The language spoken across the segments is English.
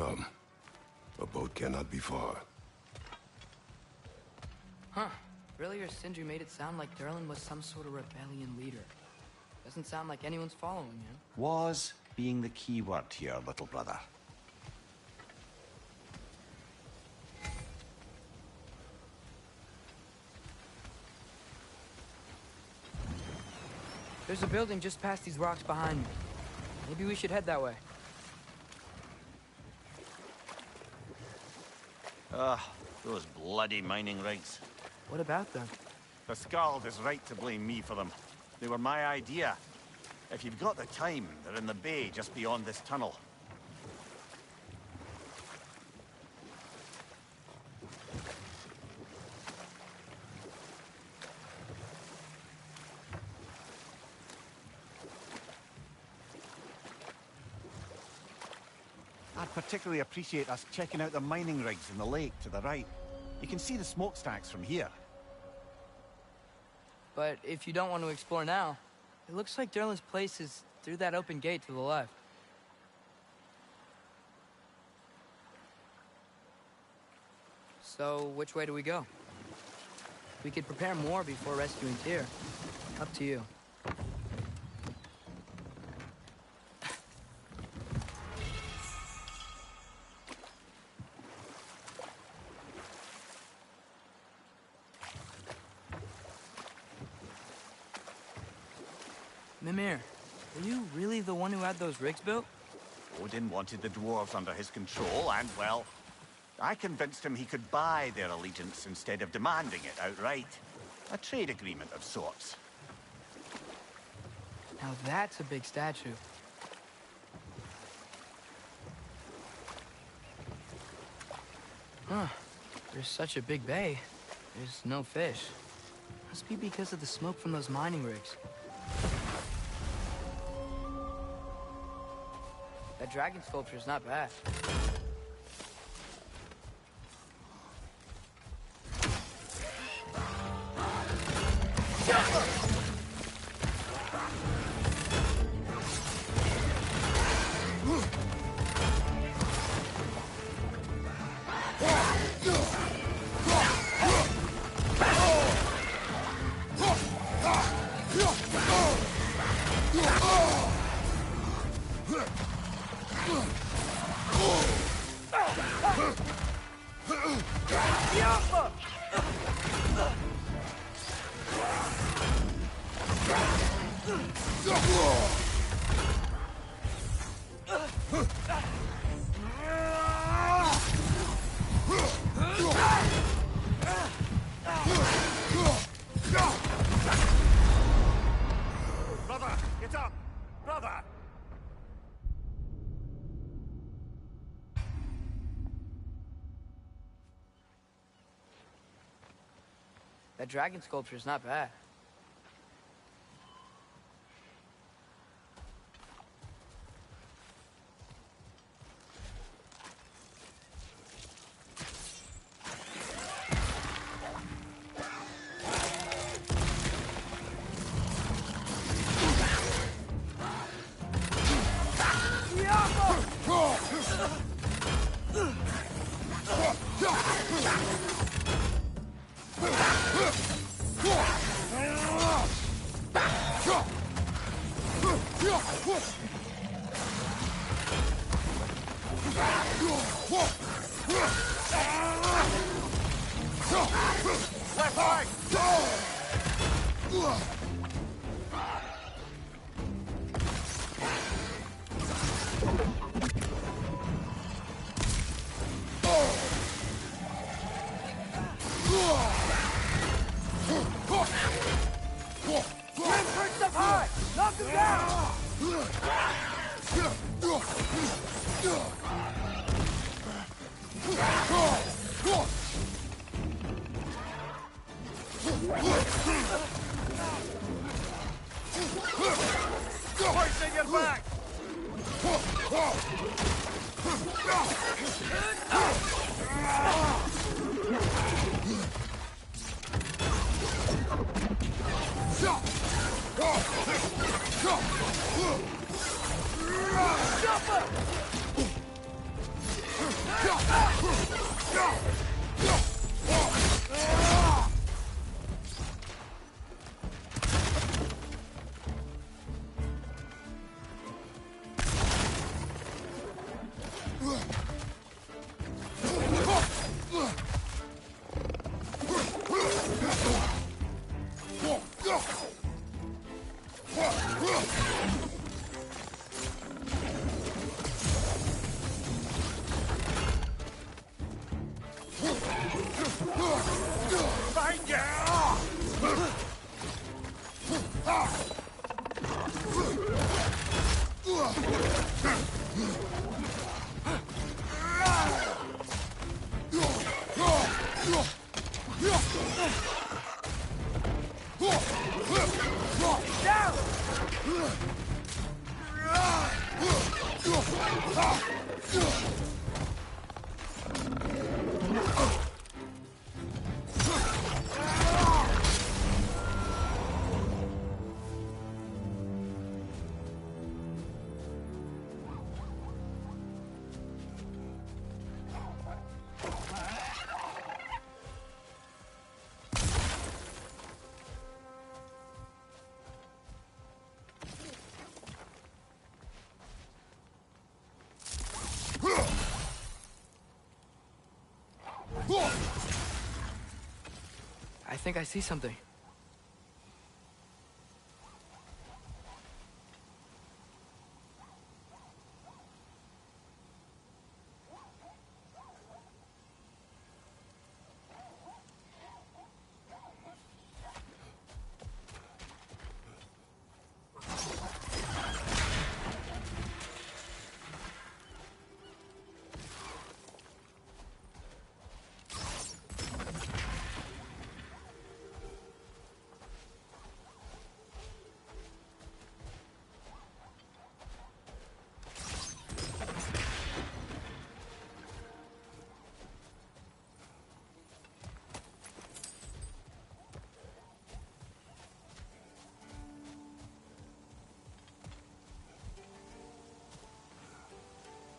Come. A boat cannot be far. Huh. Earlier, Sindri made it sound like Durlin was some sort of rebellion leader. Doesn't sound like anyone's following him. Was being the key word here, little brother. There's a building just past these rocks behind me. Maybe we should head that way. Those bloody mining rigs. What about them? The Skald is right to blame me for them. They were my idea. If you've got the time, they're in the bay just beyond this tunnel. I'd particularly appreciate us checking out the mining rigs in the lake to the right. You can see the smokestacks from here. But if you don't want to explore now, it looks like Durlin's place is through that open gate to the left. So, which way do we go? We could prepare more before rescuing Tyr. Up to you. Mimir, were you really the one who had those rigs built? Odin wanted the dwarves under his control, and, well, I convinced him he could buy their allegiance instead of demanding it outright. A trade agreement of sorts. Now that's a big statue. Huh. There's such a big bay. There's no fish. Must be because of the smoke from those mining rigs. That dragon sculpture is not bad. Brother, get up! Brother! That dragon sculpture is not bad. Hoisting it back! I think I see something.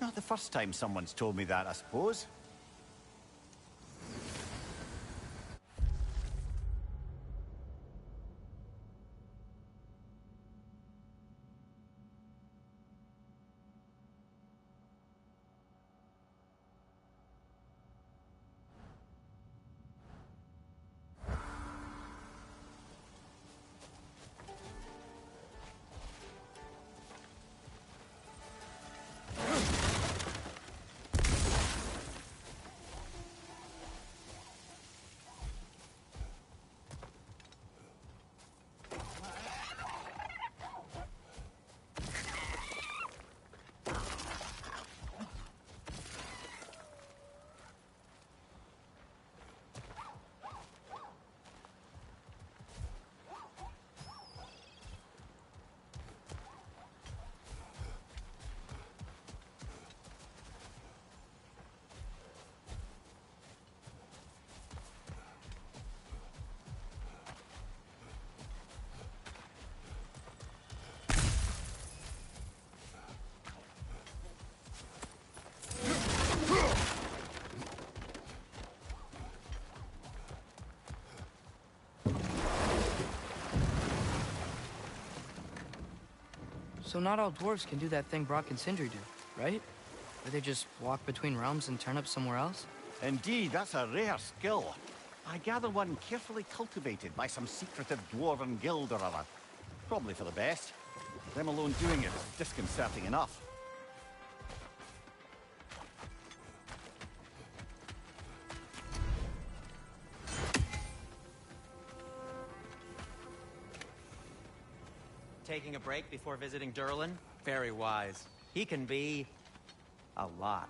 Not the first time someone's told me that, I suppose. So not all dwarves can do that thing Brock and Sindri do, right? Where they just walk between realms and turn up somewhere else? Indeed, that's a rare skill. I gather one carefully cultivated by some secretive dwarven guild or other. Probably for the best. Them alone doing it is disconcerting enough. Taking a break before visiting Durlin? Very wise. He can be... a lot.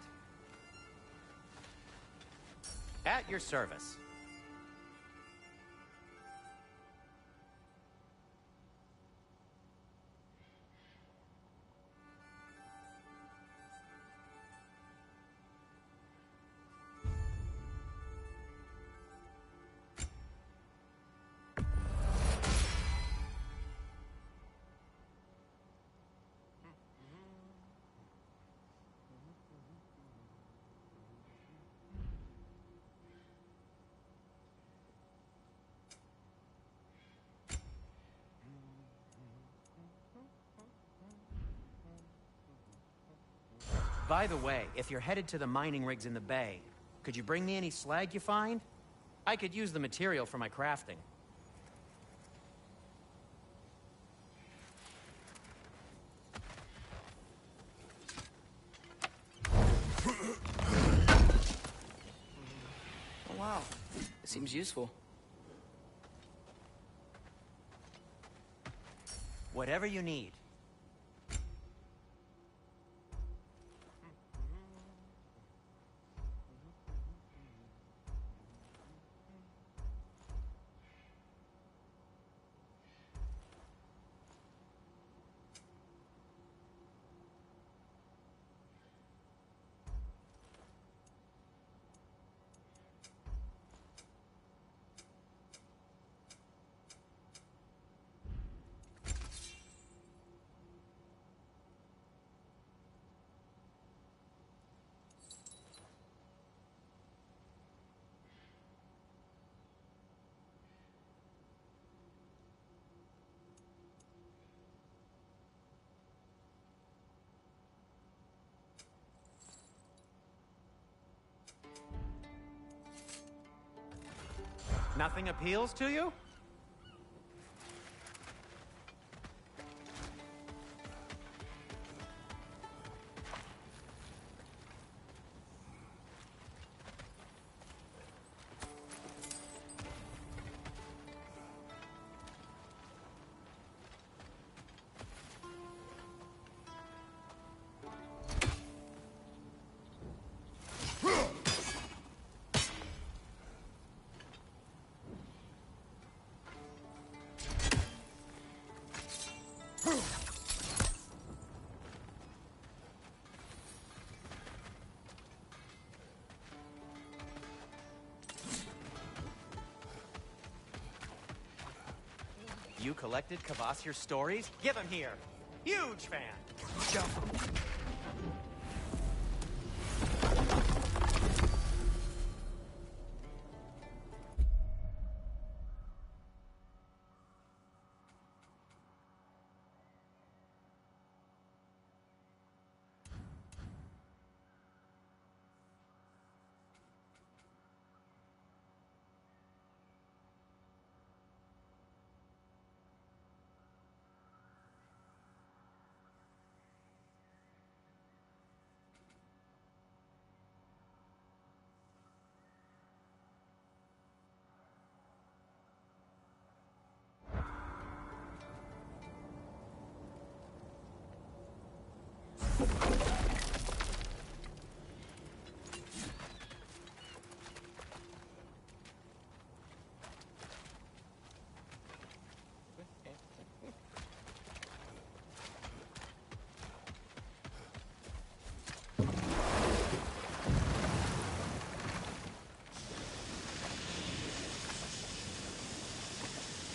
At your service. By the way, if you're headed to the mining rigs in the bay, could you bring me any slag you find? I could use the material for my crafting. Oh, wow. It seems useful. Whatever you need. Nothing appeals to you? You collected Kvasir's stories? Give them here. Huge fan. Jump.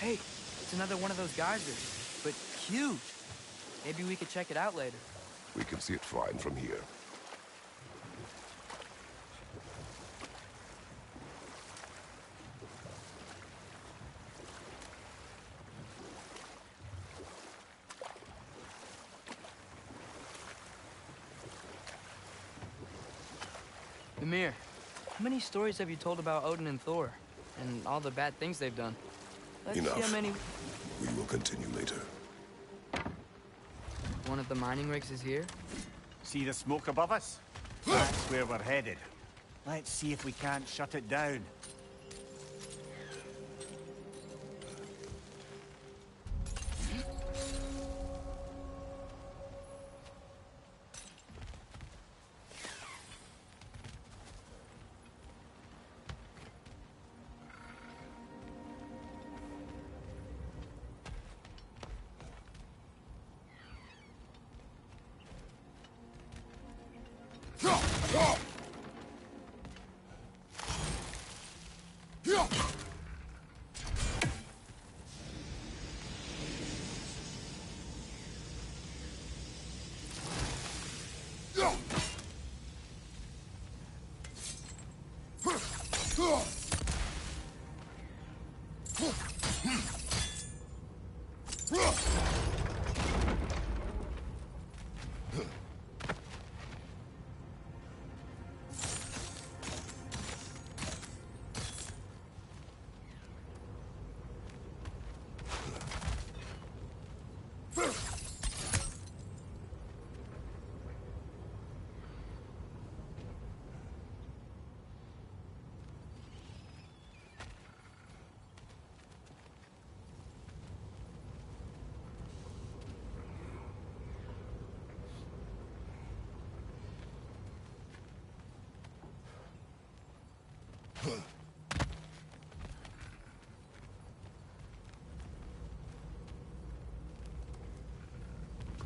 Hey, it's another one of those geysers, but huge. Maybe we could check it out later. We can see it fine from here. Mimir, how many stories have you told about Odin and Thor? And all the bad things they've done? Let's Enough. see how many... We will continue later. One of the mining rigs is here? See the smoke above us? That's where we're headed. Let's see if we can't shut it down.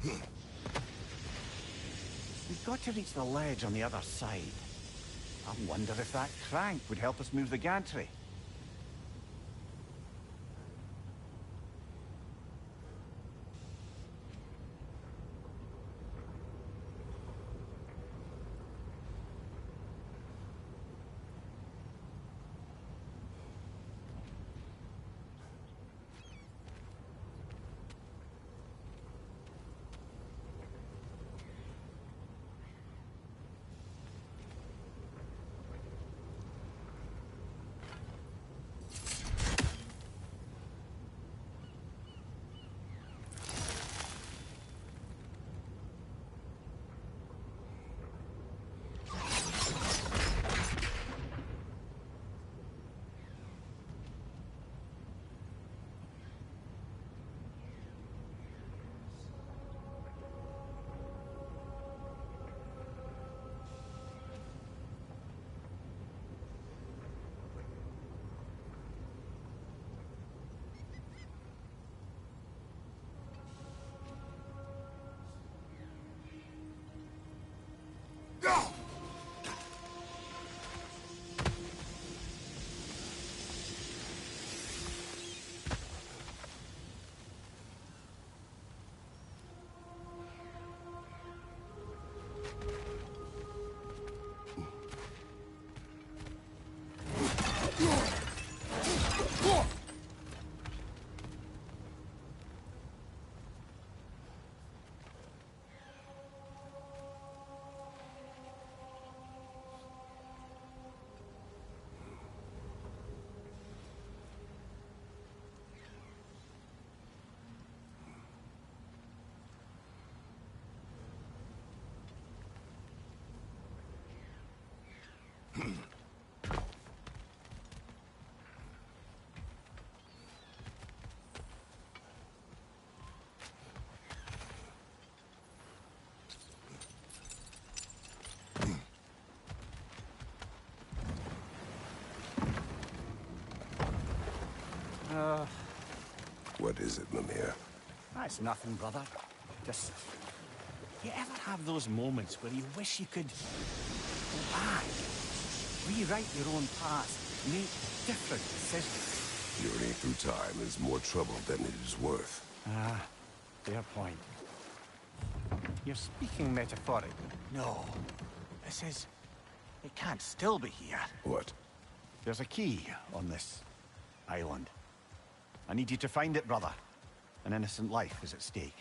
We've got to reach the ledge on the other side. I wonder if that crank would help us move the gantry. What is it, Mimir? That's nothing, brother. Just... You ever have those moments where you wish you could go back, rewrite your own past, make different decisions? Journeying through time is more trouble than it is worth. Ah, fair point. You're speaking metaphorically. No. This is... It can't still be here. What? There's a key on this island. I need you to find it, brother. An innocent life is at stake.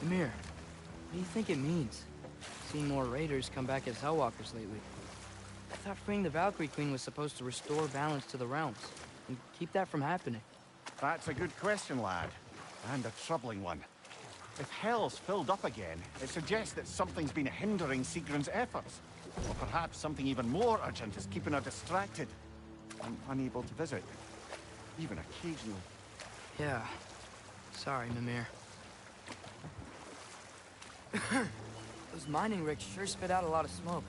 Mimir, what do you think it means? Seeing more raiders come back as Hellwalkers lately. I thought freeing the Valkyrie Queen was supposed to restore balance to the realms and keep that from happening. That's a good question, lad. And a troubling one. If Hell's filled up again, it suggests that something's been hindering Sigrun's efforts. Or perhaps something even more urgent is keeping her distracted and unable to visit. Even occasionally. Yeah. Sorry, Mimir. Those mining rigs sure spit out a lot of smoke.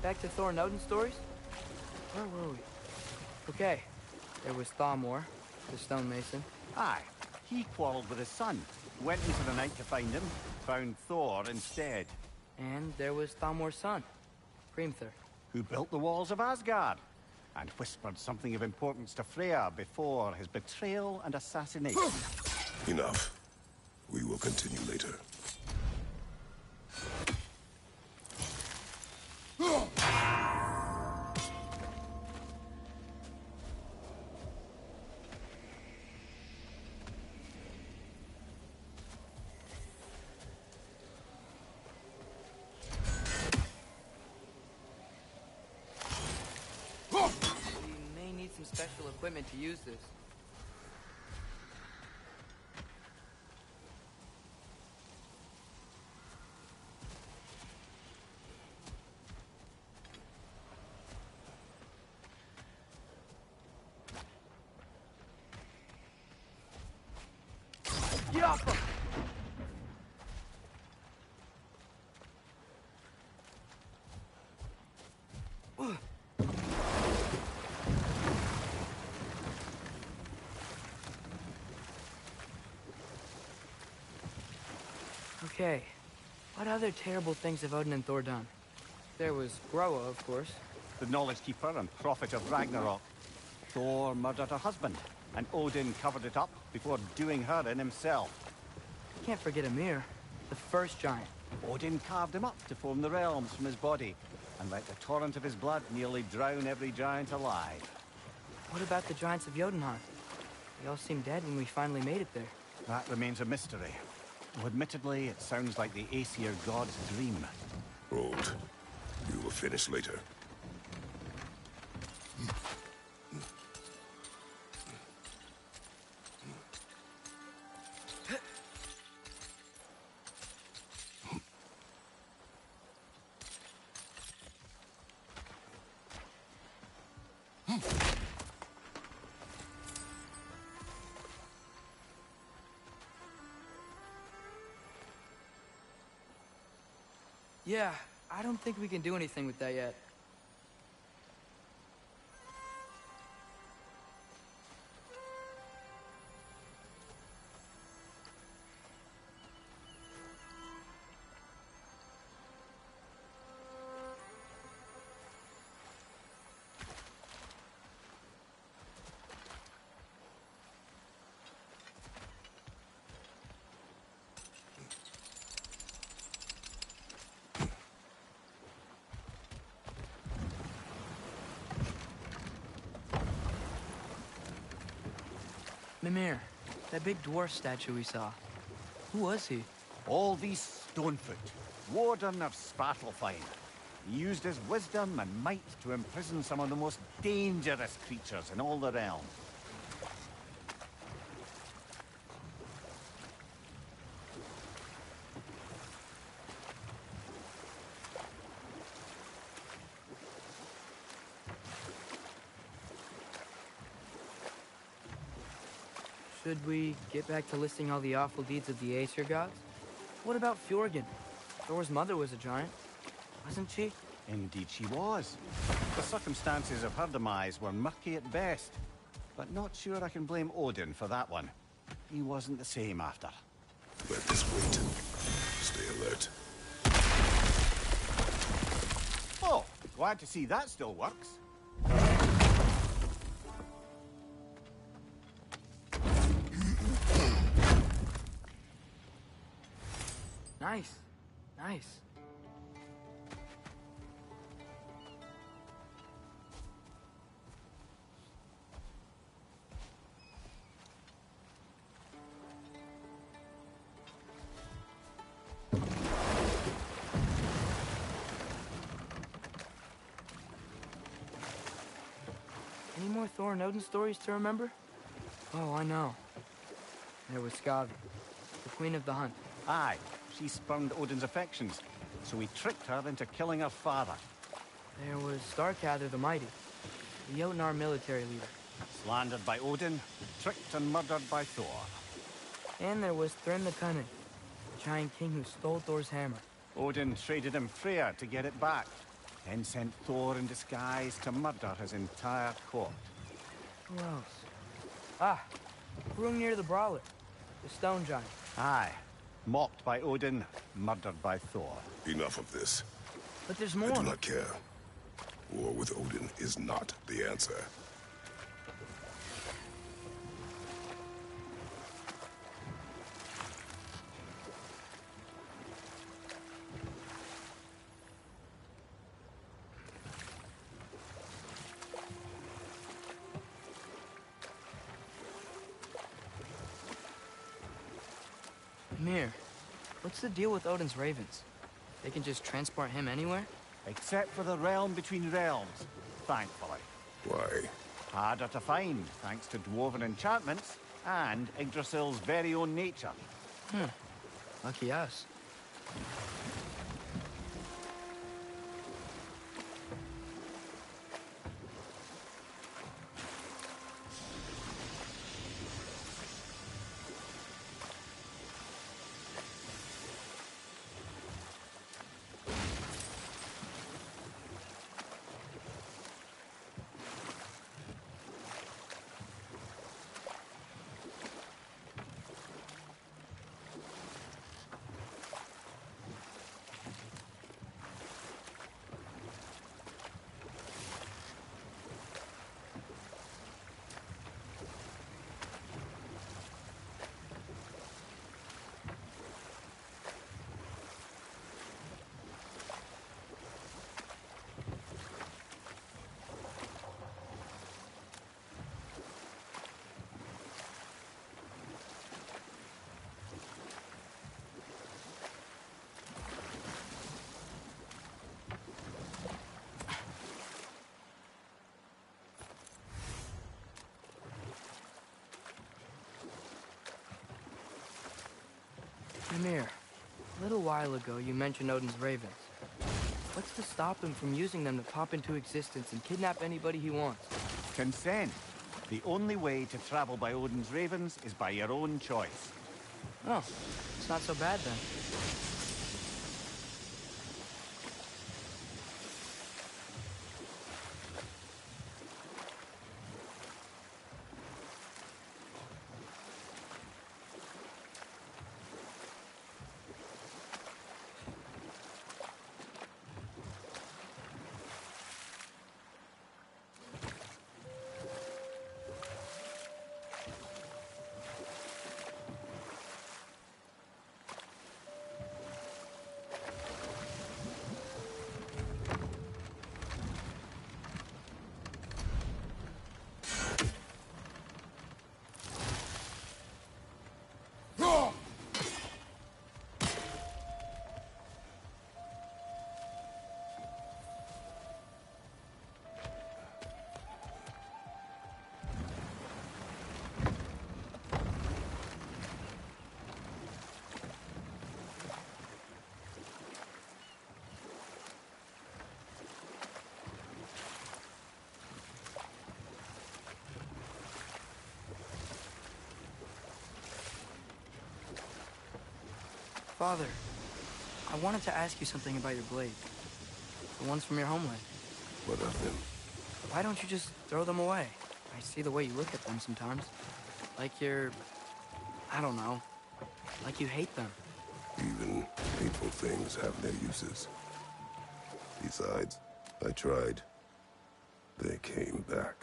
back to Thor and Odin stories? Where were we? Okay, there was Thalmor, the stonemason. Aye, he quarreled with his son, went into the night to find him, found Thor instead. And there was Thalmor's son, Hrimthur. Who built the walls of Asgard, and whispered something of importance to Freya before his betrayal and assassination. Enough. We will continue later. We may need some special equipment to use this. Get off them! Okay, what other terrible things have Odin and Thor done? There was Groa, of course. The Knowledge Keeper and Prophet of Ragnarok. Thor murdered her husband, and Odin covered it up before doing her in himself. Can't forget Ymir, the first giant. Odin carved him up to form the realms from his body, and let the torrent of his blood nearly drown every giant alive. What about the giants of Jotunheim? They all seemed dead when we finally made it there. That remains a mystery. Though admittedly, it sounds like the Aesir god's dream. Hold. We will finish later. Yeah, I don't think we can do anything with that yet. Mimir, that big dwarf statue we saw. Who was he? All these Stonefoot, warden of Svartalfheim. He used his wisdom and might to imprison some of the most dangerous creatures in all the realm. Should we get back to listing all the awful deeds of the Aesir gods? What about Fjorgyn? Thor's mother was a giant, wasn't she? Indeed she was. The circumstances of her demise were murky at best, but not sure I can blame Odin for that one. He wasn't the same after. Let us wait. Stay alert. Oh, glad to see that still works. Nice. Nice. Any more Thor and Odin stories to remember? Oh, I know. There was Skavi, the queen of the hunt. Aye, she spurned Odin's affections, so he tricked her into killing her father. There was Starkather the Mighty, the Jotnar military leader. Slandered by Odin, tricked and murdered by Thor. And there was Thrym the Cunning, the giant king who stole Thor's hammer. Odin traded him Freya to get it back. then sent Thor in disguise to murder his entire court. Who else? Ah, Hrungnir near the Brawler, the stone giant. Aye. Mocked by Odin, murdered by Thor. Enough of this. But there's I more. do not care. War with Odin is not the answer. Mir, what's the deal with Odin's ravens? They can just transport him anywhere? Except for the realm between realms, thankfully. Why? Harder to find, thanks to dwarven enchantments and Yggdrasil's very own nature. Lucky us. Mimir, a little while ago you mentioned Odin's ravens. What's to stop him from using them to pop into existence and kidnap anybody he wants? Consent. The only way to travel by Odin's ravens is by your own choice. Oh, it's not so bad then. Father, I wanted to ask you something about your blade. The ones from your homeland. What of them? Why don't you just throw them away? I see the way you look at them sometimes. Like you're... I don't know. Like you hate them. Even hateful things have their uses. Besides, I tried. They came back.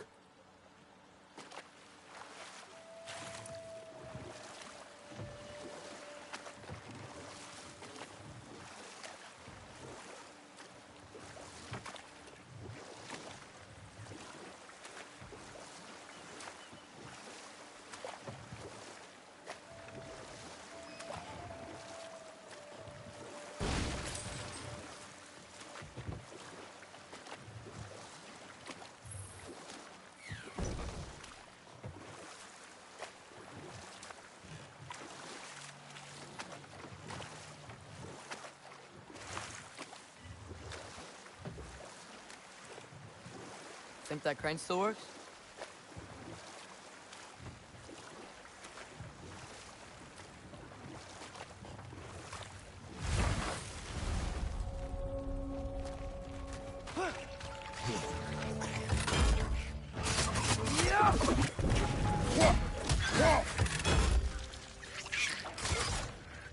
Think that crane still works?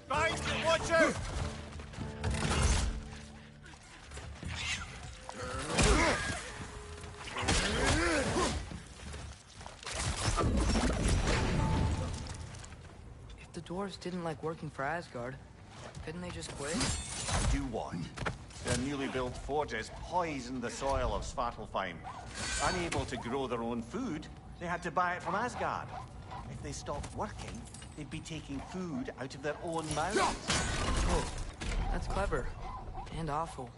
Guys, watch out! If the dwarves didn't like working for Asgard, couldn't they just quit? Do what? Their newly built forges poisoned the soil of Svartalfheim. Unable to grow their own food, they had to buy it from Asgard. If they stopped working, they'd be taking food out of their own mouths. Oh, that's clever. And awful.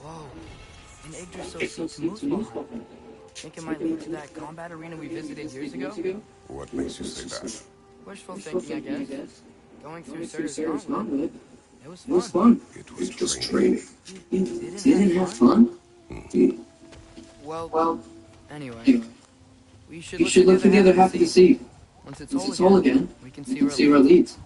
Whoa, an Yggdrasil seems Muspelheim. Think it might lead to that combat arena we visited years ago? What makes you say that? Wishful thinking, I guess. Going through Surtur's Gauntlet. It was It was fun. fun. It was It was training. training. You didn't have fun? Well, anyway, we should You should look to the other half of the sea. Once it's Once it's whole whole again, again, we can you see can where see where it leads.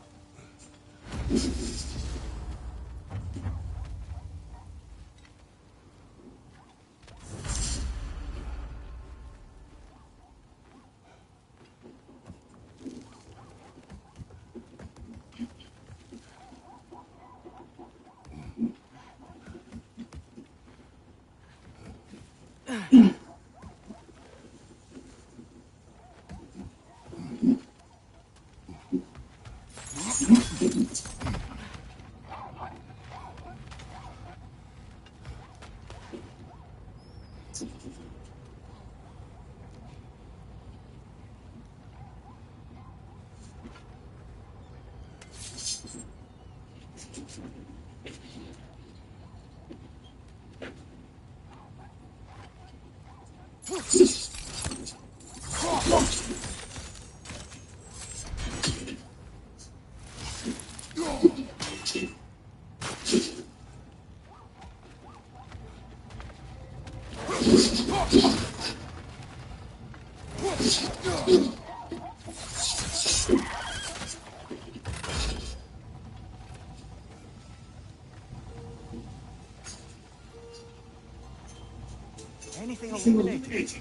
Anything illuminated?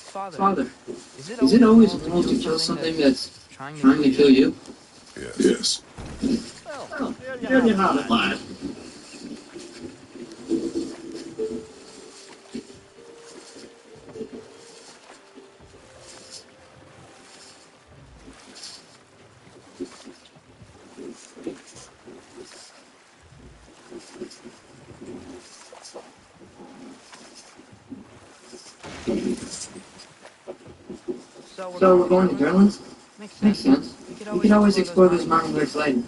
Father, Is it always wrong to kill something that's trying to kill you? Yes. Well, There you have it, lad. So we're going to Durlan's? Makes Makes sense. sense. We could always explore those mountain lakes later.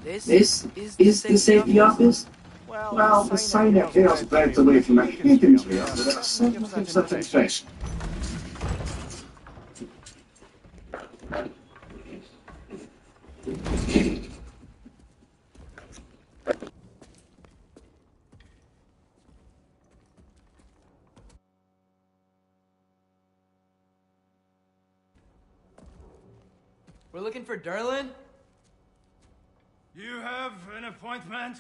This is the safety office? Well, the sign up here is backed away from a hidden trail, but that's something gives that impression. We're looking for Durlan? You have an appointment?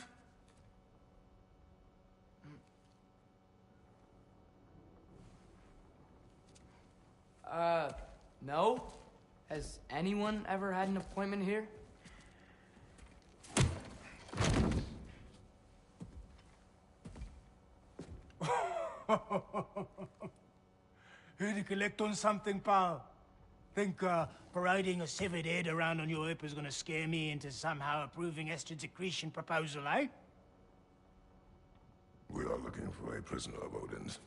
No. Has anyone ever had an appointment here? Here to collect on something, pal? Think, parading a severed head around on your hip is gonna scare me into somehow approving Estrid's accretion proposal, eh? We are looking for a prisoner of Odin's.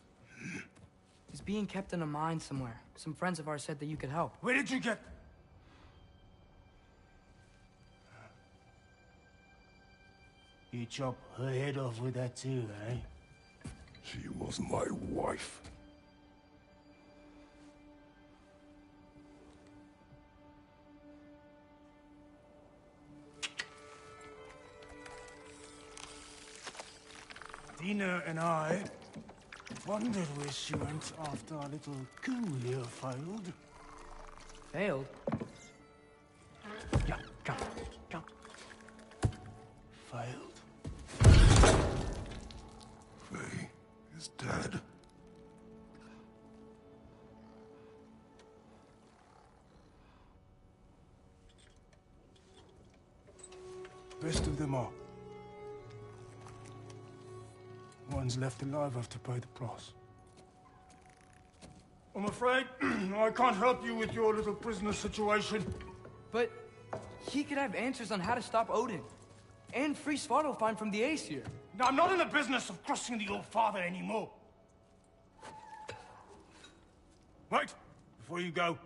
He's being kept in a mine somewhere. Some friends of ours said that you could help. Where did you get... You chop her head off with that too, eh? She was my wife. Dina and I wondered where she went after our little coup here failed. Failed? Yeah, come. Failed. Faye is dead. Best of them all. Ones left alive have to pay the price. I'm afraid I can't help you with your little prisoner situation. But he could have answers on how to stop Odin. And free Svartalfheim from the Aesir. Now, I'm not in the business of crossing the old father anymore. Wait, before you go.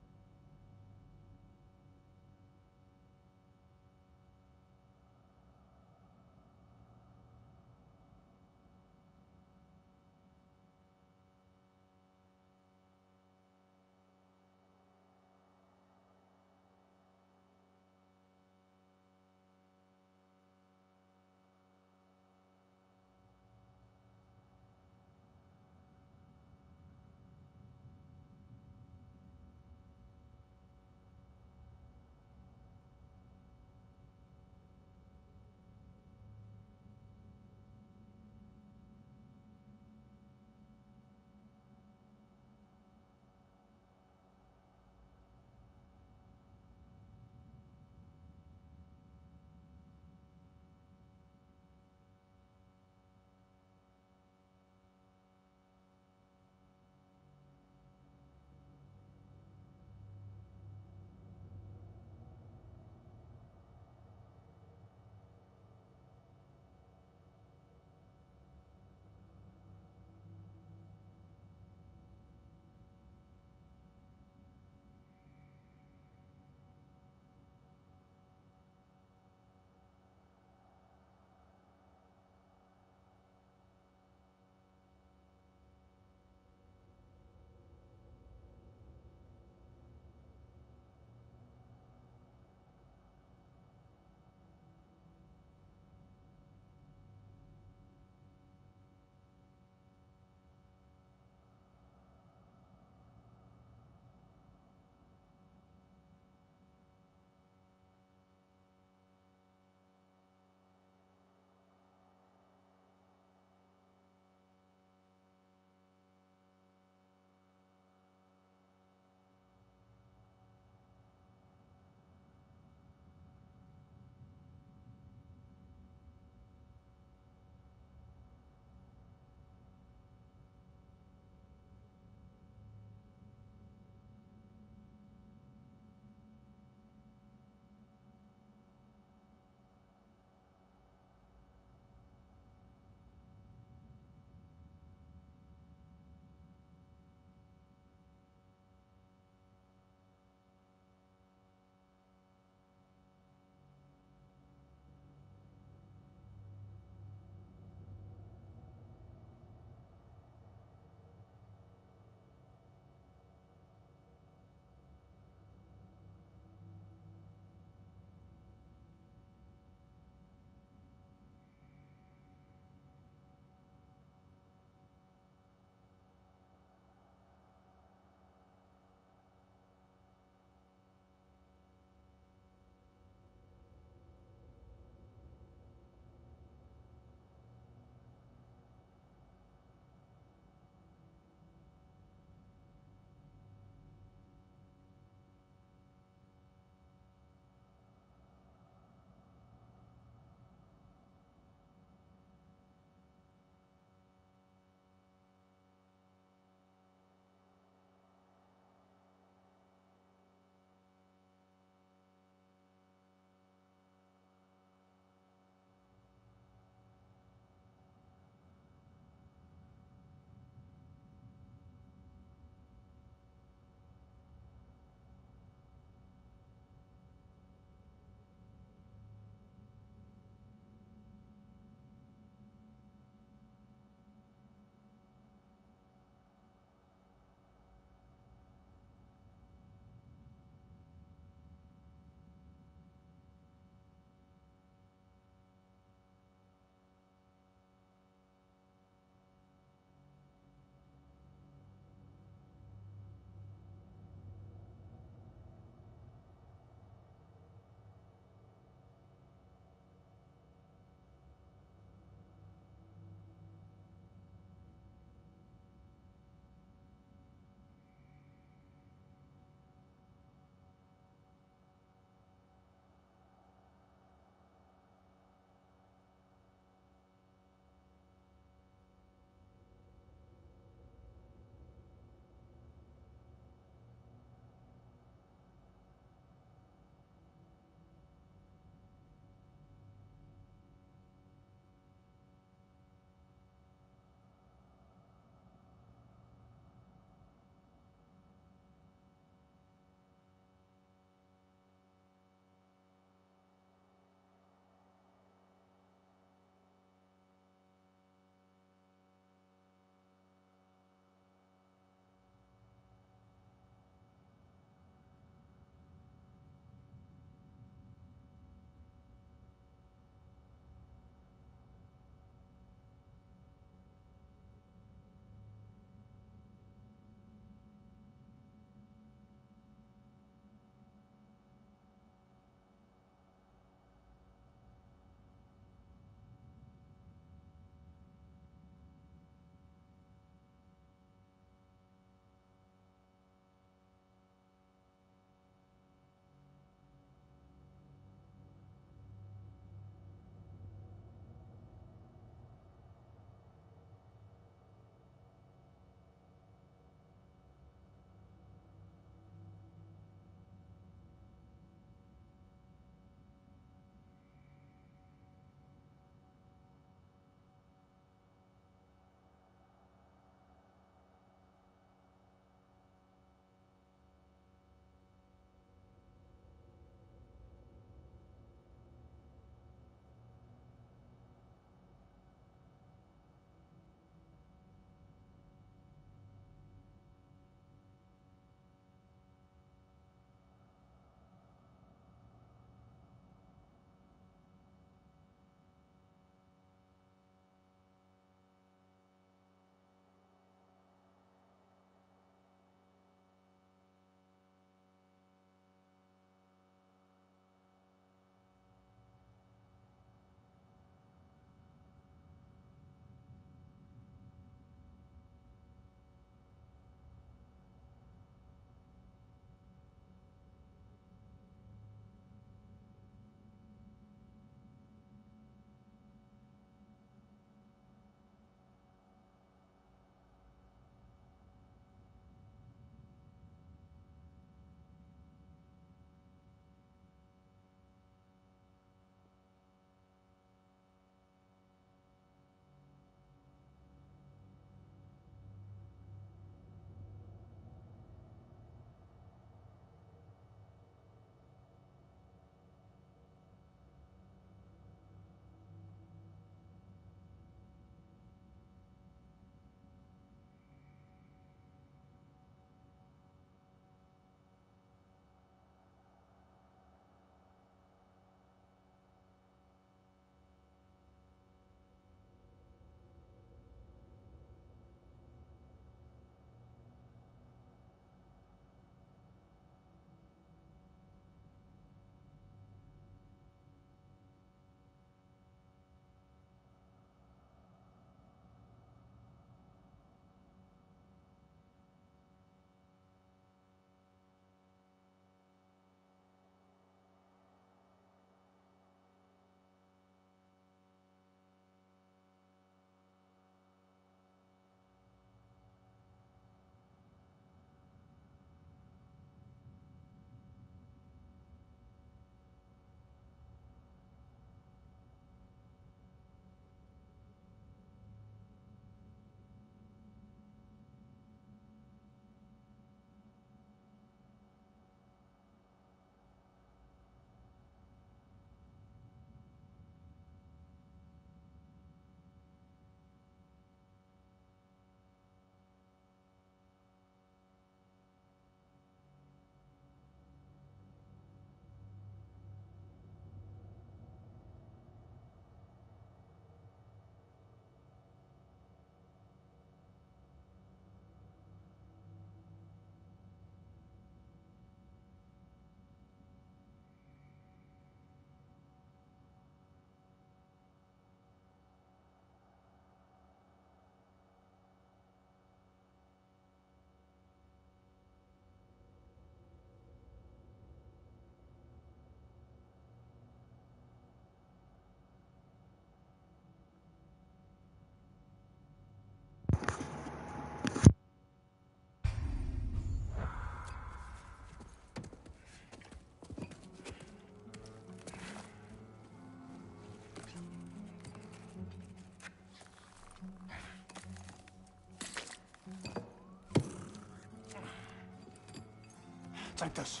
Titus.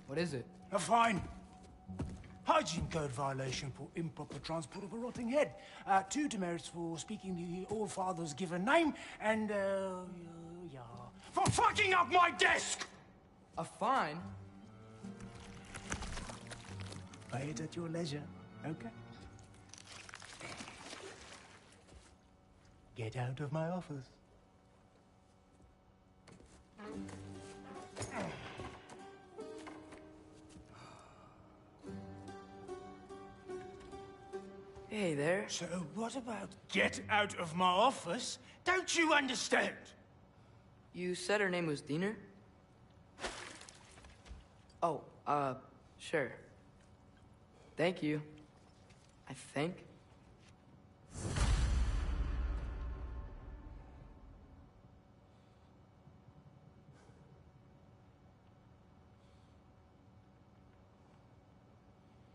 What is it? A fine. Hygiene code violation for improper transport of a rotting head. 2 demerits for speaking the All-Father's given name, and, yeah, for fucking up my desk! A fine? Pay it at your leisure, okay? Get out of my office. Hey there. So what about get out of my office? Don't you understand? You said her name was Diener? Oh, sure. Thank you. I think.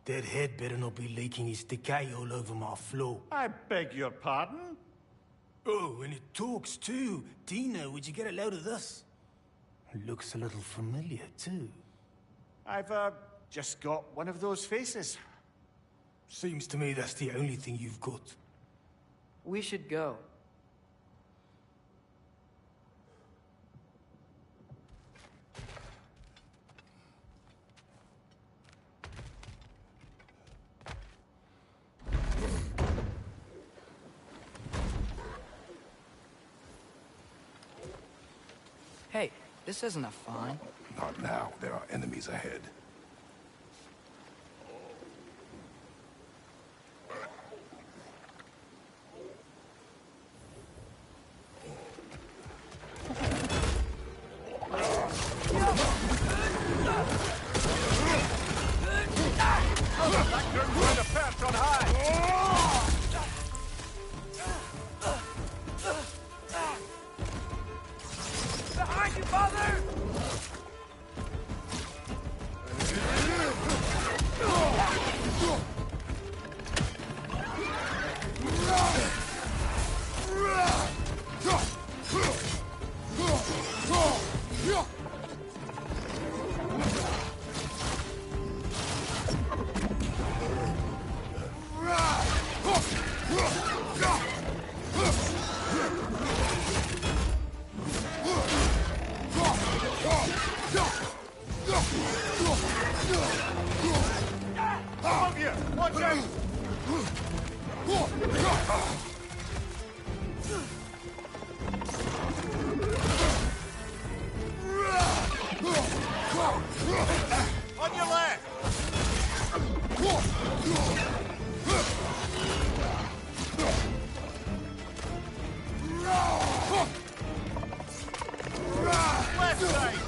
That head better not be leaking his decay all over my floor. I beg your pardon? Oh, and it talks too. Tina, would you get a load of this? It looks a little familiar too. I've, just got one of those faces. Seems to me that's the only thing you've got. We should go. Hey, this isn't a fine. Not now. There are enemies ahead. Behind you, father! Above you! Watch out! On your left! Left side!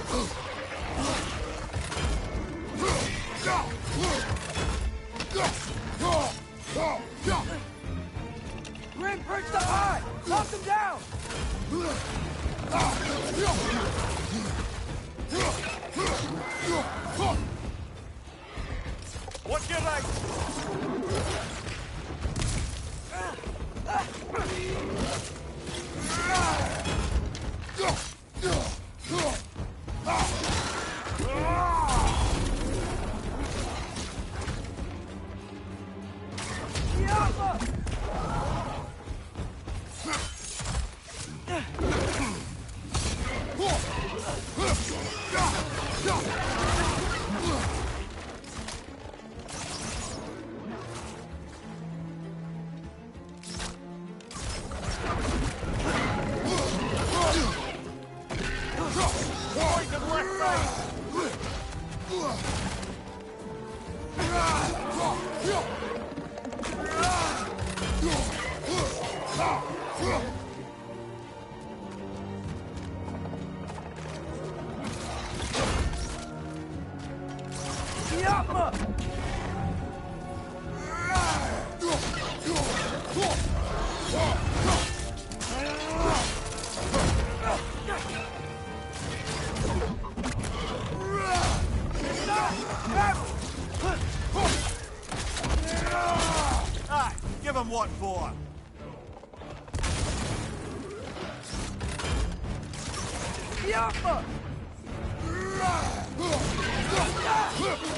Grim, perched up high! Knock them down! Watch your right! Poison left side! Aye, give him what for.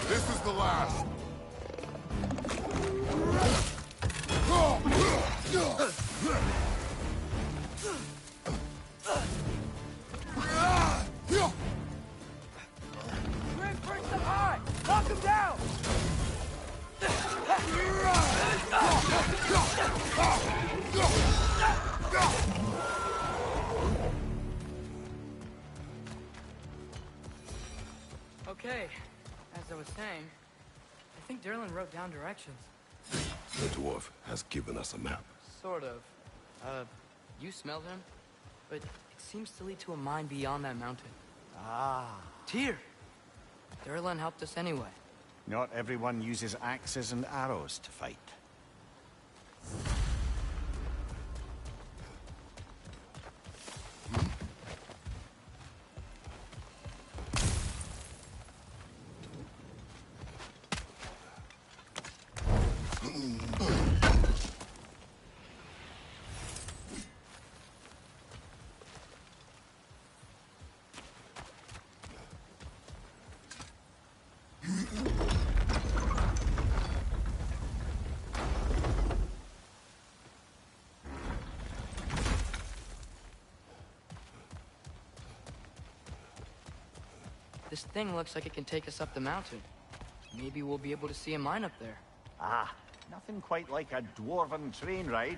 This is the last. Reinforce them high! Knock them down! Okay, as I was saying, I think Durlin wrote down directions. The dwarf has given us a map. Sort of. You smelled him? But it seems to lead to a mine beyond that mountain. Ah. Tyr! Durlin helped us anyway. Not everyone uses axes and arrows to fight. This thing looks like it can take us up the mountain. Maybe we'll be able to see a mine up there. Ah, nothing quite like a dwarven train ride.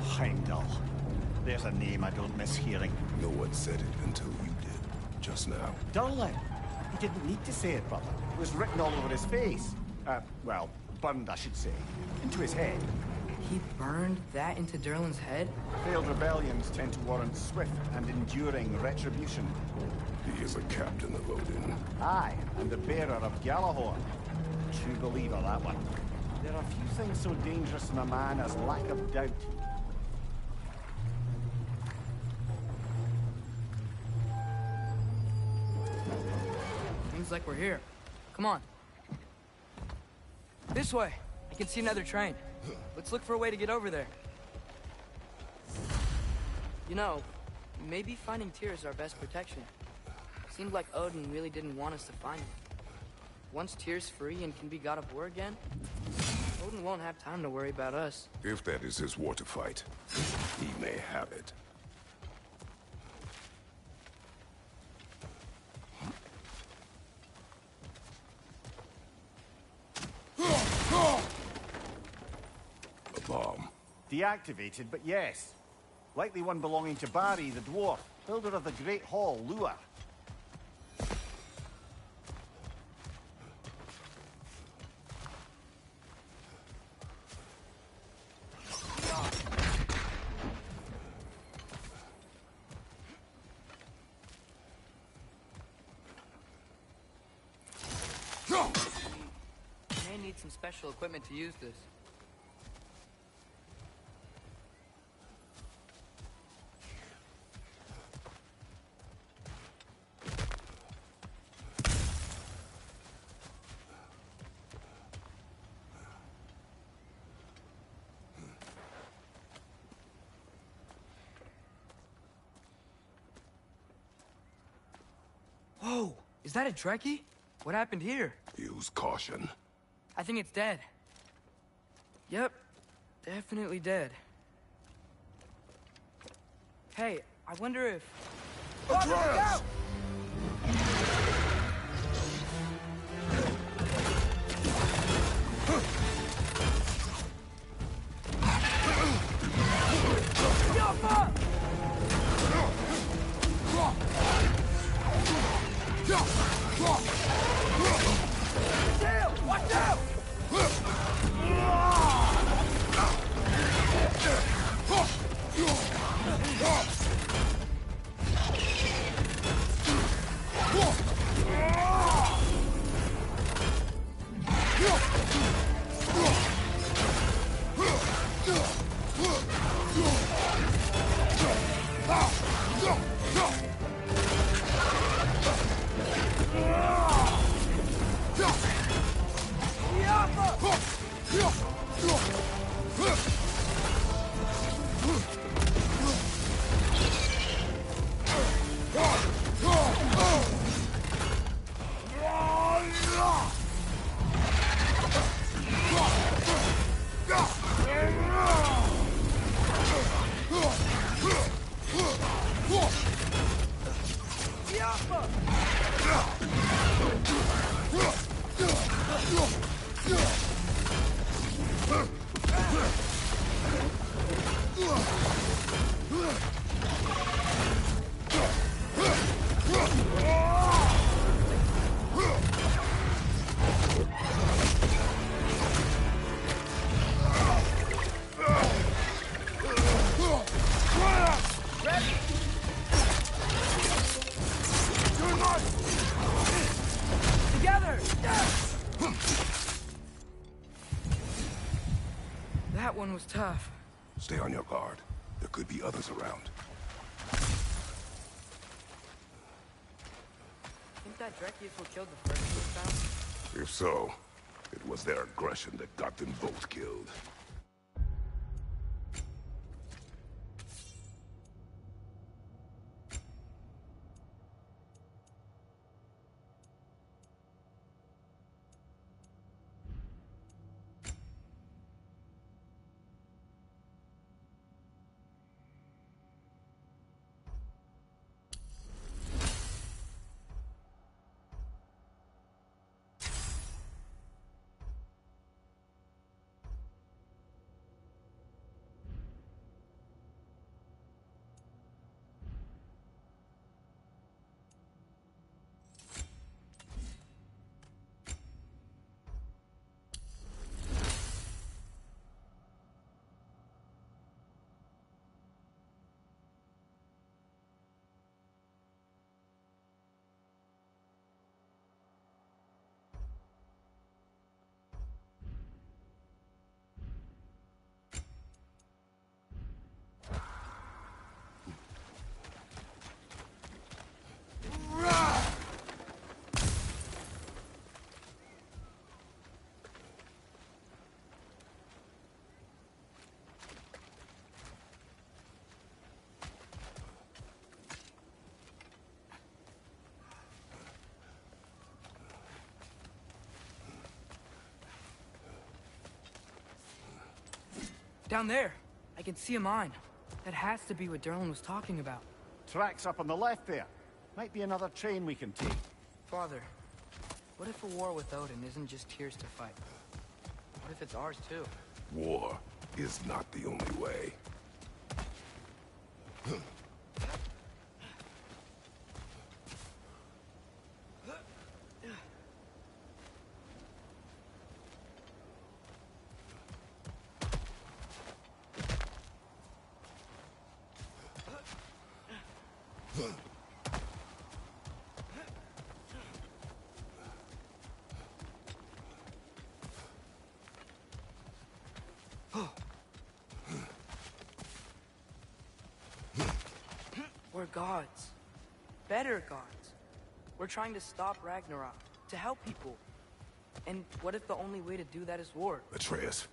Heimdall. There's a name I don't miss hearing. No one said it until you did, just now. Durlin. He didn't need to say it, brother. It was written all over his face. Well, burned, I should say. Into his head. He burned that into Durlin's head? Failed rebellions tend to warrant swift and enduring retribution. He is a captain of Odin. Aye, and the bearer of Galahorn. True believer, that one. There are few things so dangerous in a man as lack of doubt. Seems like we're here. Come on. This way. I can see another train. Let's look for a way to get over there. You know, maybe finding Tyr is our best protection. Seemed like Odin really didn't want us to find him. Once Tyr's free and can be god of war again, Odin won't have time to worry about us. If that is his war to fight, he may have it. A bomb. Deactivated, but yes. Likely one belonging to Barry, the dwarf, builder of the Great Hall, Lua. May need some special equipment to use this. Whoa! Is that a Trekkie? What happened here? Use caution. I think it's dead. Yep, definitely dead. Hey, I wonder if... Atreus! Watch out! Together! That one was tough. Stay on your guard. There could be others around. Think that Drekius who killed the first was found? If so, it was their aggression that got them both killed. Down there! I can see a mine. That has to be what Durlin was talking about. Tracks up on the left there. Might be another train we can take. Father, what if a war with Odin isn't just Tyr's to fight? What if it's ours too? War is not the only way. We're gods. Better gods. We're trying to stop Ragnarok, to help people. And what if the only way to do that is war? Atreus.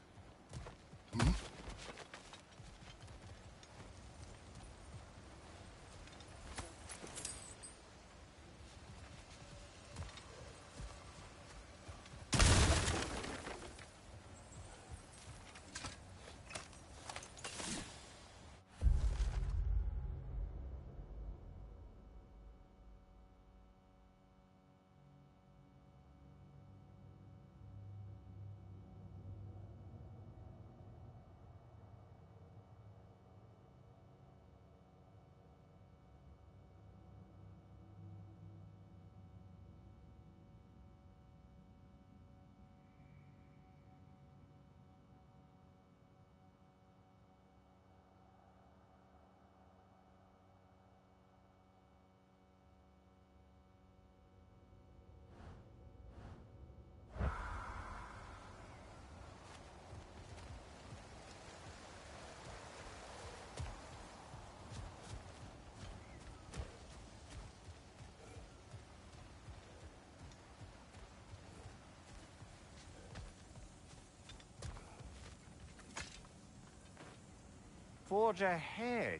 forge ahead.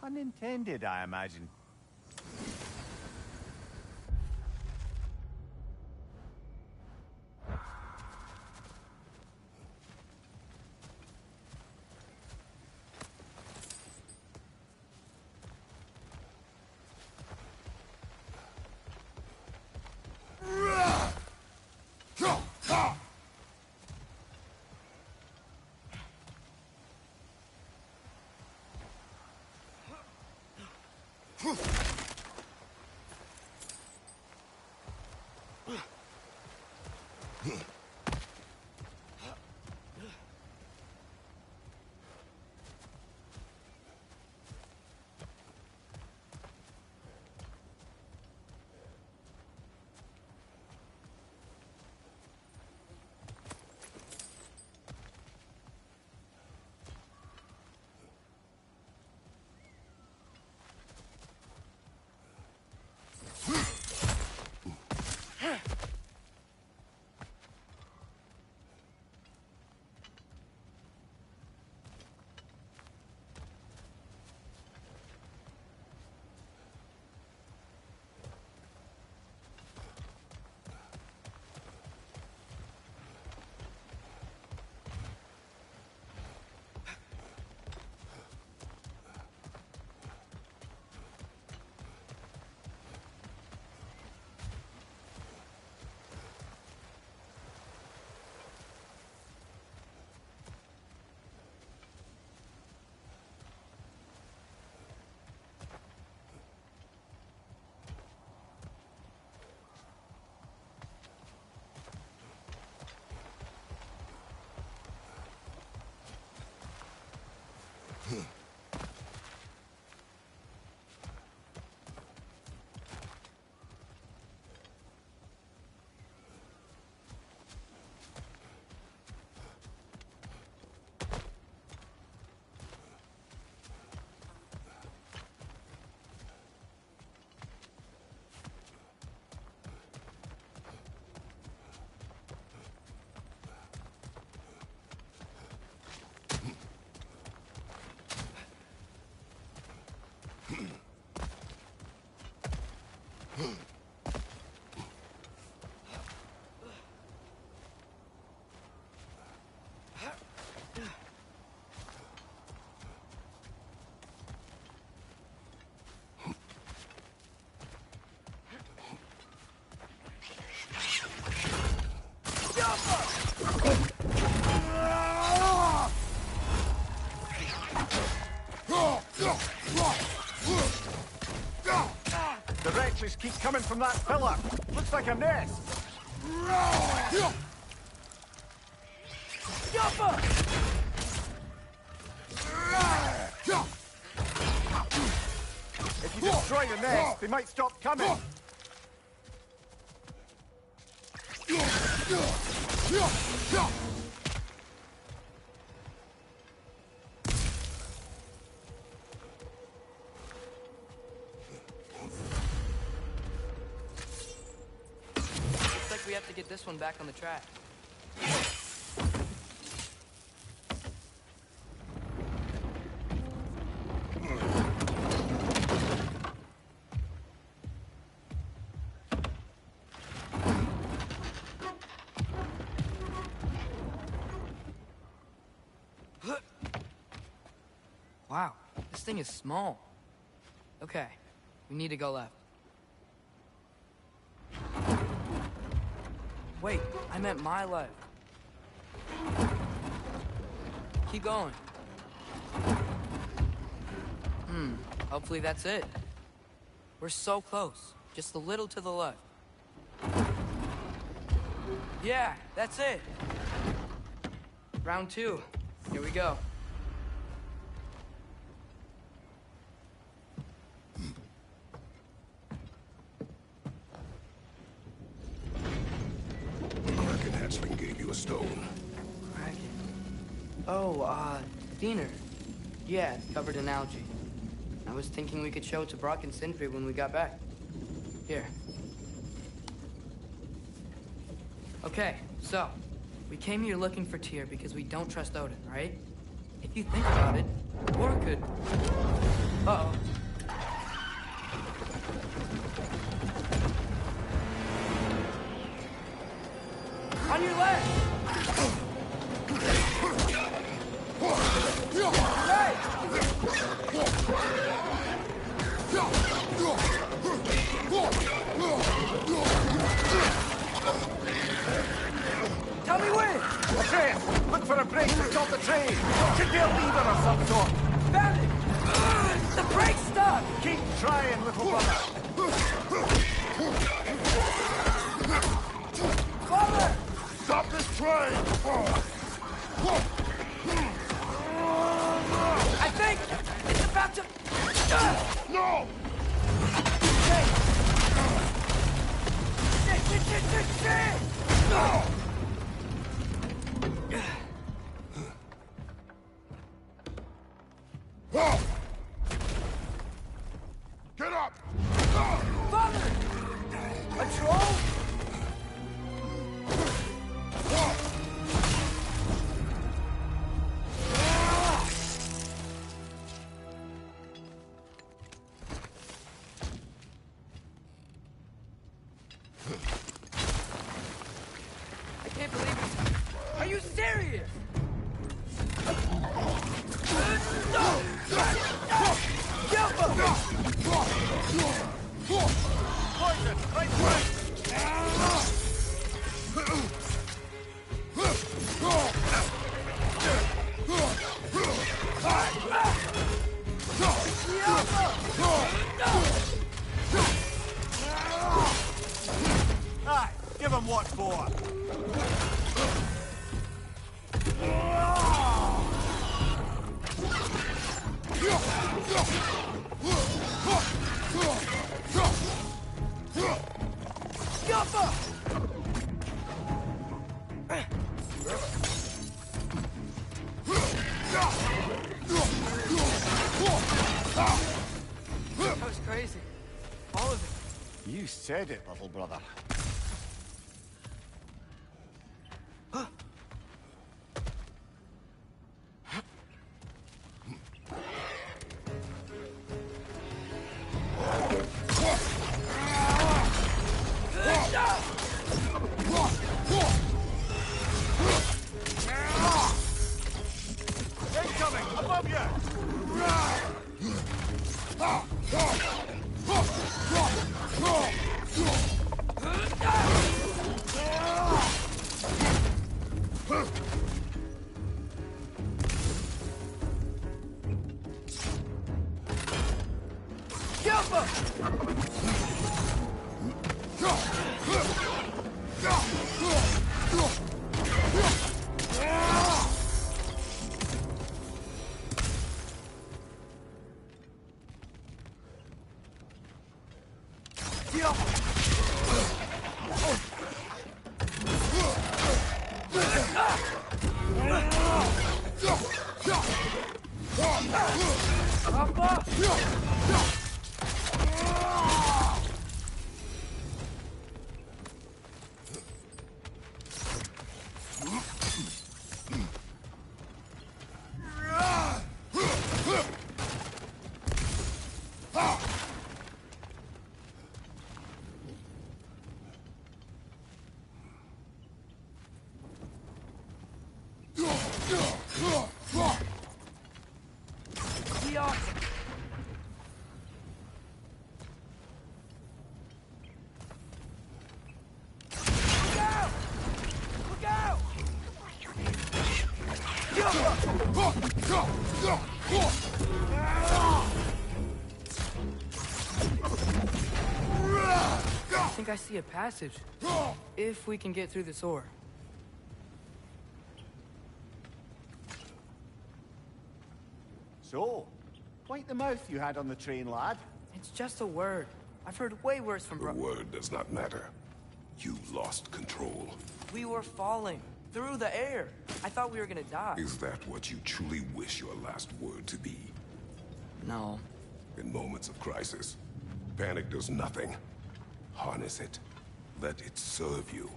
Unintended, I imagine. The wretches keep coming from that pillar. Looks like a nest. If you destroy the nest, they might stop coming. Looks like we have to get this one back on the track. Wow, this thing is small. Okay, we need to go left. Wait, I meant my left. Keep going. Hopefully that's it. We're so close. Just a little to the left. Yeah, that's it. Round 2. Here we go. Kraken hatchling gave you a stone. Kraken. Oh, Diener. Yeah, it's covered in algae. I was thinking we could show it to Brock and Sindri when we got back. Here. Okay, so, we came here looking for Tyr because we don't trust Odin, right? If you think about it, war could... Uh-oh. On your left! Right! Tell me when! Atreus, look for a break to stop the train! Should be a lever of some sort! Found it! The brake's stuck! Keep trying, little brother! Father! Stop this train! I think it's about to... No! Shit! No! Get up! Father! A troll? I can't believe it. Are you serious? Poison! Right way! Aye, give him what for! That was crazy. All of it. You said it, little brother. Incoming! Above you! I think I see a passage. If we can get through this ore. So, quite the mouth you had on the train, lad. It's just a word. I've heard way worse from The word does not matter. You lost control. We were falling through the air. I thought we were gonna die. Is that what you truly wish your last word to be? No. In moments of crisis, panic does nothing. Harness it. Let it serve you.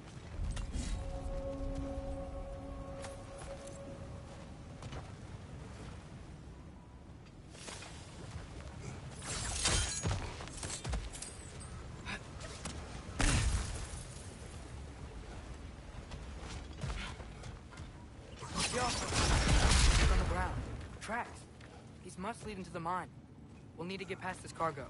Tracks. These must lead into the mine. We'll need to get past this cargo.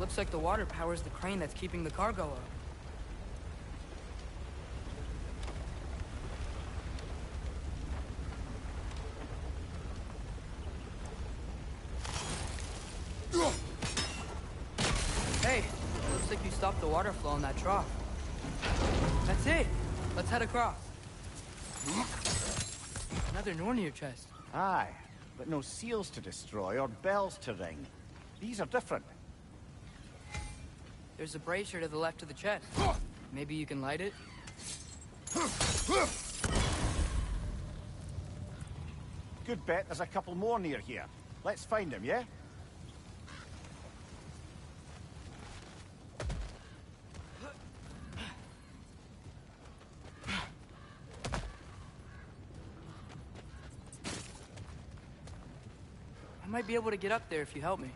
Looks like the water powers the crane that's keeping the cargo up. Hey, looks like you stopped the water flow in that trough. That's it. Let's head across. Another Nornir chest. Aye, but no seals to destroy or bells to ring. These are different. There's a brazier to the left of the chest. Maybe you can light it? Good bet there's a couple more near here. Let's find them, yeah? I might be able to get up there if you help me.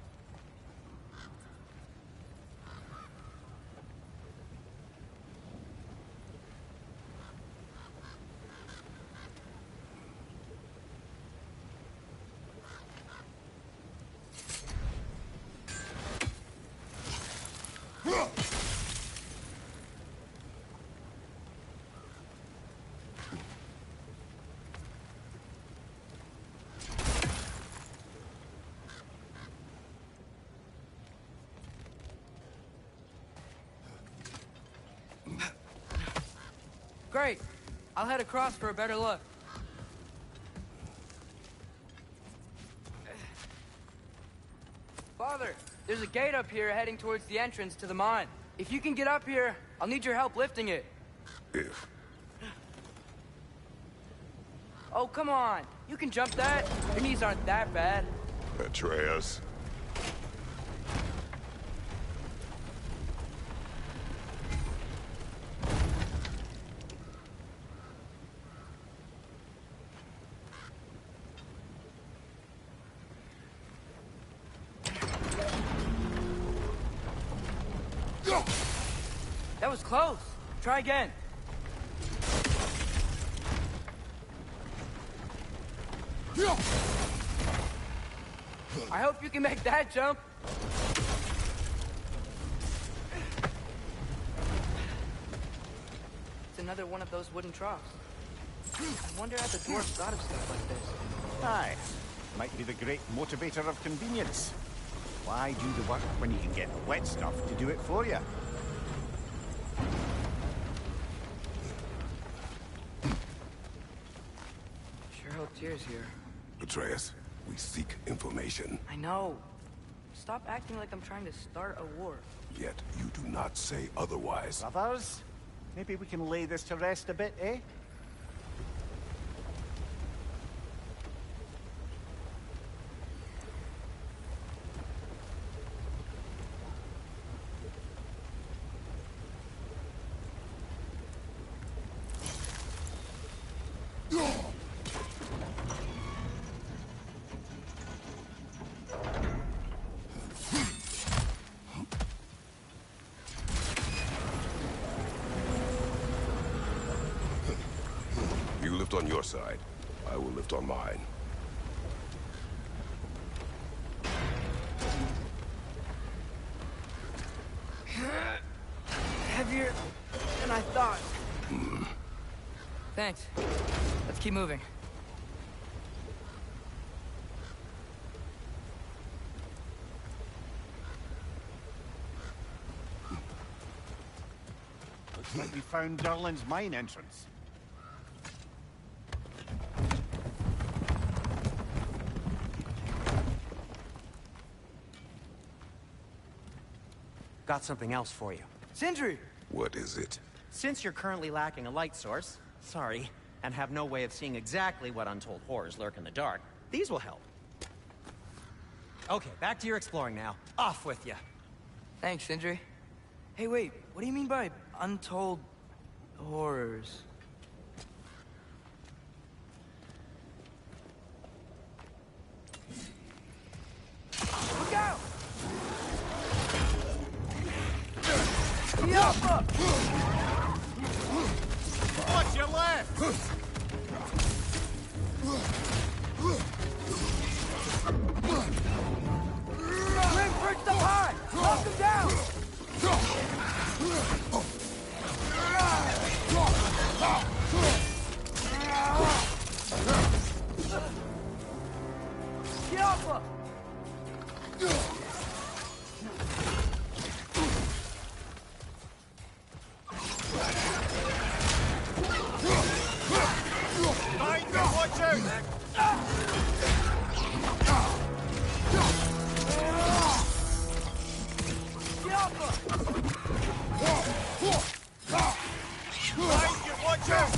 Great. I'll head across for a better look. Father, there's a gate up here heading towards the entrance to the mine. If you can get up here, I'll need your help lifting it. If. Oh, come on. You can jump that. Your knees aren't that bad. Atreus. That was close. Try again. I hope you can make that jump. It's another one of those wooden troughs. I wonder how the dwarves thought of stuff like this. Aye. Might be the great motivator of convenience. Why do the work when you can get wet stuff to do it for you? Sure hope Tyr's here. Atreus, we seek information. I know. Stop acting like I'm trying to start a war. Yet you do not say otherwise. Brothers, maybe we can lay this to rest a bit, eh? You lift on your side. I will lift on mine. Heavier than I thought. Thanks. Let's keep moving. Looks like we found Durlin's mine entrance. Got something else for you. Sindri! What is it? Since you're currently lacking a light source, sorry, and have no way of seeing exactly what untold horrors lurk in the dark, these will help. Okay, back to your exploring now. Off with you. Thanks, Sindri. Hey, wait. What do you mean by untold horrors? Look out! Watch your left! Ring perched up high! Knock him down! Kiapa! Mind you, watch out! Mind you, watch out!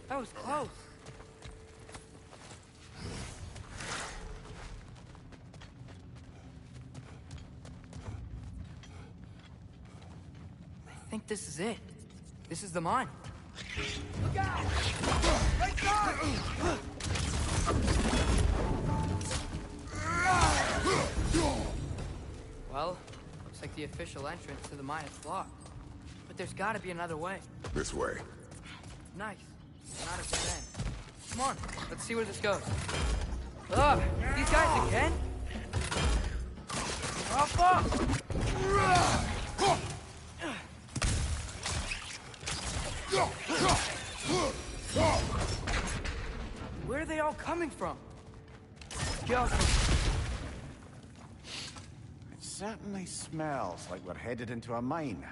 That was close. I think this is it. This is the mine. Look out! Right side! Well, looks like the official entrance to the mine is blocked. But there's gotta be another way. This way. Nice. Not a dead end. Come on, let's see where this goes. Ugh, these guys again? Alpha! Where are they all coming from? Go. It certainly smells like we're headed into a mine.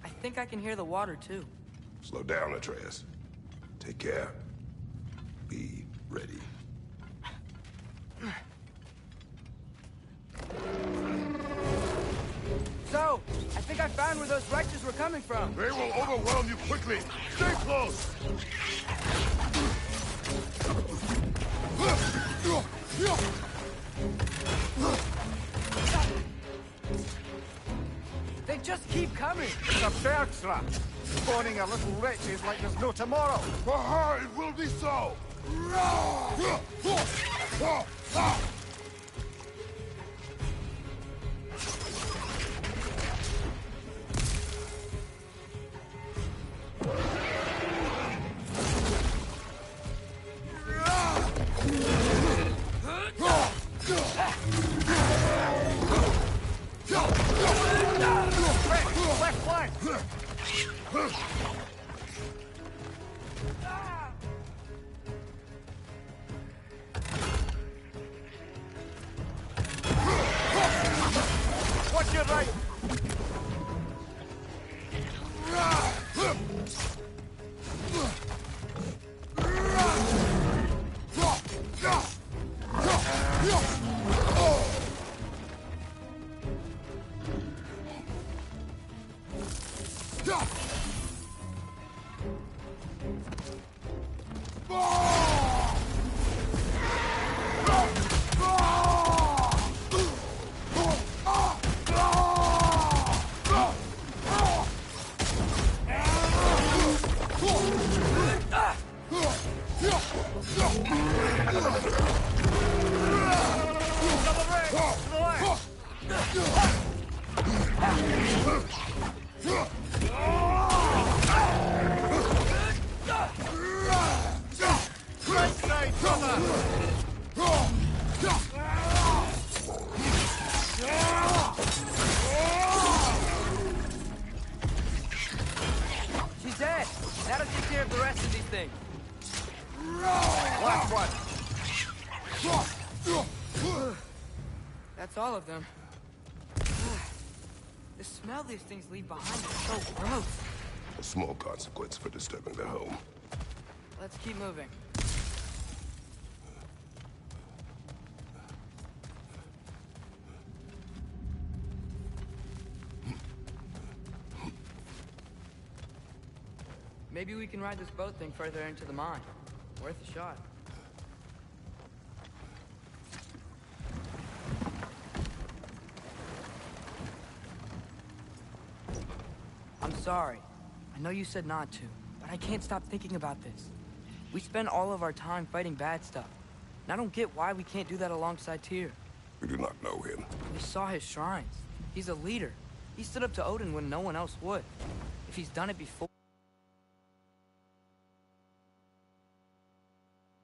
I think I can hear the water too. Slow down, Atreus. Take care. Be ready. So, I think I found where those righteous were coming from. They will overwhelm you quickly. Stay close. They just keep coming. It's a bear trap. Spawning our little wretches like there's no tomorrow. For her, it will be so. Left flank! Watch your right! She's dead. That'll take care of the rest of these things. Last one! That's all of them. The smell these things leave behind is so gross. A small consequence for disturbing their home. Let's keep moving. Maybe we can ride this boat thing further into the mine. Worth a shot. I'm sorry. I know you said not to, but I can't stop thinking about this. We spend all of our time fighting bad stuff. And I don't get why we can't do that alongside Tyr. We do not know him. We saw his shrines. He's a leader. He stood up to Odin when no one else would. If he's done it before...